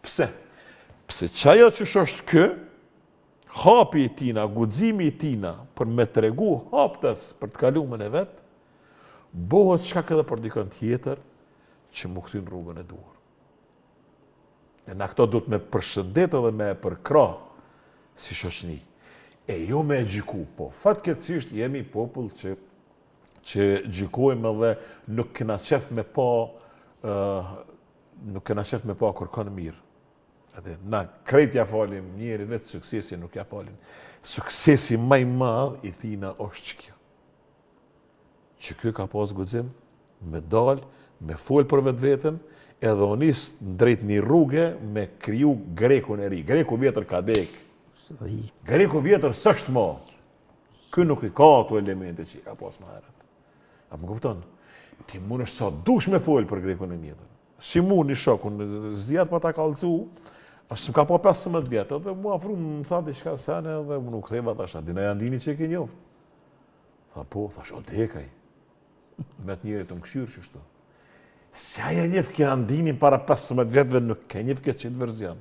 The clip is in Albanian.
Pse? Pse qajo që është kë, hapi i tina, guximi i tina, për me të regu haptës për të kalumën e vetë, bëhet shkak edhe për dikën tjetër që mu këtyn rrugën e duhur. E na këto du të me përshëndet edhe me përkra si shoqni. E jo me gjyku, po fatkeqësisht jemi popull që gjykojmë dhe nuk kena qef me pa kërkon mirë. Na krejt ja falim njeri, vetë suksesi nuk ja falim. Suksesi maj madh i thina është që kjo. Që kjo ka pas guxim me dal, me fol për vetë vetën, edhe onis në drejt një rrugë me kriju Grekun e ri. Greku vjetër ka dek. Greku vjetër s'është ma. Ky nuk i ka ato elemente që i ka pas më herët. A më kupton? Ti mund është sa dush me fol për Grekun e mjetër. Si mund një shokun, zjat pa ta kallëcu, ashtë më ka pa 15 vjetë, dhe mu afru më tha diçka sene, dhe më nuk theva, thasha, dina janë dini që e ke njoftë. Tha po, thash, o dekaj. Me të njëri të më këshyrë që shtu. Si aja njëfë kja ndinin para 15 vjetëve nuk ke njëfë kja 100 verzion.